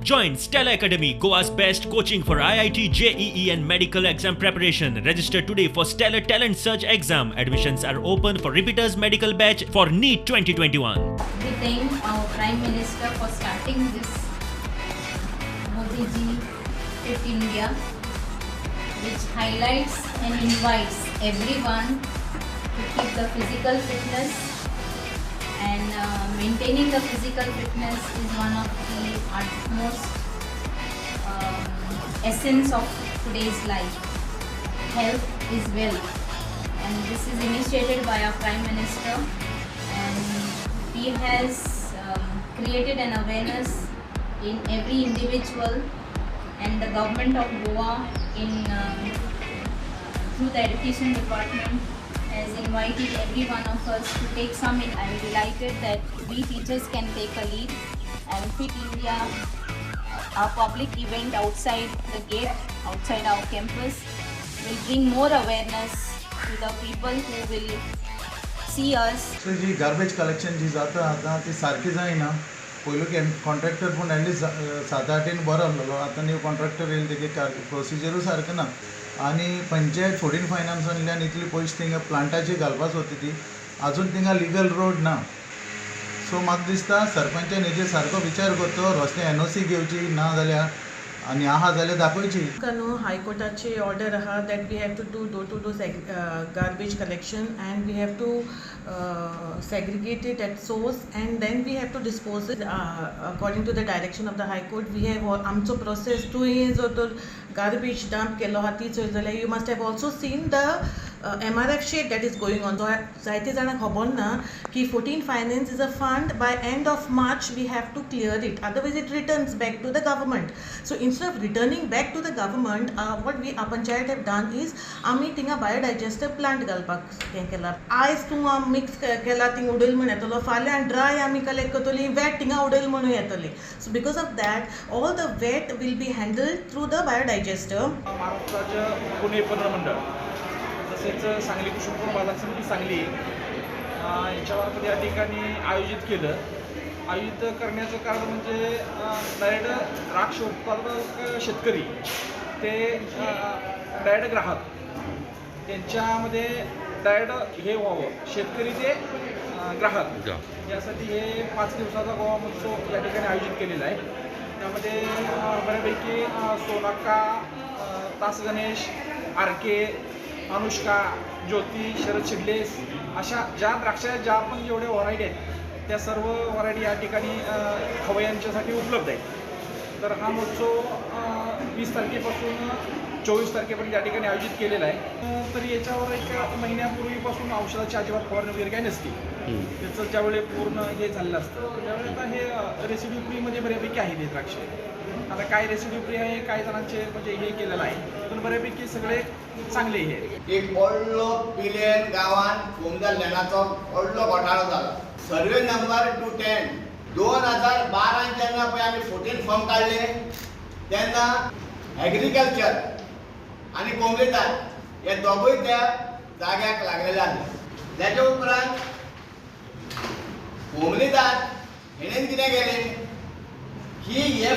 Join Stella Academy, Goa's best coaching for IIT, JEE and medical exam preparation. Register today for Stellar Talent Search exam. Admissions are open for repeaters medical batch for NEET 2021. We thank our Prime Minister for starting this Modi Ji Fit India, which highlights and invites everyone to keep the physical fitness, and maintaining the physical fitness is one of the utmost essence of today's life. Health is wealth, and this is initiated by our Prime Minister, and he has created an awareness in every individual, and the government of Goa through the education department has invited every one of us to take some in. I am delighted that we teachers can take a lead, and Fit India, our public event outside the gate, outside our campus, will bring more awareness to the people who will see us. So जी garbage collection जी जाता आता ती सारखी जायना. पयलू contractor पूण at least 7-8 बरो आसलो. आतां न्यू कॉन्ट्रॅक्टर येयले तेगे प्रोसिजरू सारकें ना. आनी पंचायत 14 फायनान्सांतल्यान इतली पयशे थिंगा प्लांटाची घालपाक सोदता ती आजून थिंगा लिगल रोड ना. सो म्हाका दिसता सरपंचान हेजेर सारको विचार करचो. रस्ते NOC घेवची ना जाल्यार आनी आहा जाल्यार दाखोवची. न्हू हायकोर्टाची ऑर्डर आहा that we have to do door to door garbage collection, and we have to segregate it at source, and then we have to dispose it according to the direction of the High Court. We have आमचो process 2 years जो garbage dump केलो हा ती चोय जाल्यार you must have also seen the MRF sheet that is going on. So जायते जाणांक खबर ना की 14 finance is a fund. By end of March we have to clear it, otherwise it returns back to the government. So instead of returning back to the government, what we panchayat have done is आमी थिंगा बायोडायजेस्टिव plant घालपाक हें केलां. आयज तूं mix केला thing उडयल म्हूण येतलो, फाल्यां ड्राय आमी कलेक्ट करतली, वेट थिंगा उडयल म्हणून येतली. So because of that all the wet will be handled through the biodigestive. Maharashtra राज्य पुणे पणन मंडळ तसेच सांगली कृषी उत्पन्न बाजार समिती सांगली याच्यामार्फत या ठिकाणी आयोजित केलं. आयोजित करण्याचं कारण म्हणजे डायरेक्ट द्राक्ष उत्पादक शेतकरी ते डायरेक्ट ग्राहक यांच्यामध्ये डायरेक्ट हे व्हावं, शेतकरी ते ग्राहक, यासाठी हे 5 दिवसाचा गोवा महोत्सव या ठिकाणी आयोजित केलेला आहे. त्यामध्ये बऱ्यापैकी सोनाक्का, तास गणेश, RK, अनुष्का, ज्योती, शरद शिडलेस अशा ज्या द्राक्षाच्या ज्या पण जेवढ्या व्हरायटी आहेत त्या सर्व व्हरायटी या ठिकाणी खवय्यांच्यासाठी उपलब्ध आहेत. तर हा महोत्सव 20 तारखेपासून 24 तारखेपर्यंत या ठिकाणी आयोजित केलेला आहे. तर याच्यावर एक महिन्यापूर्वीपासून औषधाची अजिबात फवारणी वगैरे काही नसते. त्याचं ज्यावेळी पूर्ण हे झालेलं असतं त्यावेळी आता हे रेसिड्यू फ्रीमध्ये बऱ्यापैकी आहे ते द्राक्ष. आता काय रेसिड्यू फ्री आहे, काही जणांचे म्हणजे हे केलेलं आहे, पण बऱ्यापैकी सगळे चांगले हे. एक व्हडलो पिलेन गांवांत कोमदार लेणाचो व्हडलो घोटाळो जालो. सर्वे नंबर 210 2012 जेन्ना पळय आमी 14 फॉर्म काडले तेन्ना एग्रीकल्चर आनी कोंबलेदार हे दोगूय त्या जाग्याक लागलेले आसले. तेच्या उपरांत कोंबलेदार हेणेन कितें केलें की हे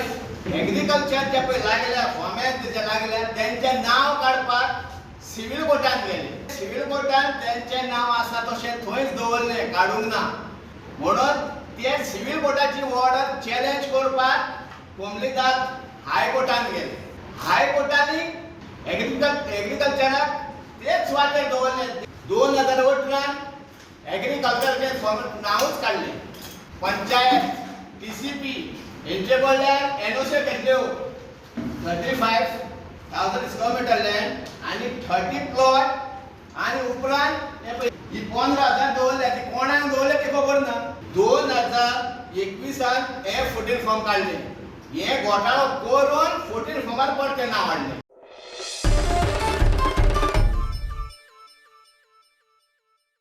एग्रीकल्चर जे पळय लागल्या फॉर्मेन जे लागल्या तेंचें नांव काडपाक सिव्हील कोर्टांत गेले. सिव्हील कोर्टांत तेंचें नांव आसा तशें थंयच दवरलें, काडूंक ना म्हणून ते सिव्हील कोर्टाची ऑर्डर चॅलेंज करपाक कोंबलेदार हायकोर्टांत गेले. हायकोर्टांनी एग्रीकल्चराक तेच सुवातेर दवरलें. 2018 एग्रीकल्चरचें नांवूच काडलें. पंचायत, TCP हेंचे कडल्यान NOC घेतल्यो 35,000 स्क्वेअर मिटर लँड आनी 30 प्लॉट आनी उपरांत ही 15,000 दवरल्या. ती कोणाक दवरल्या ते खबर ना. 2021 हे 14 फॉर्म काडले. हे घोटाळो करून 14 फॉर्मार परते नांव हाडलें.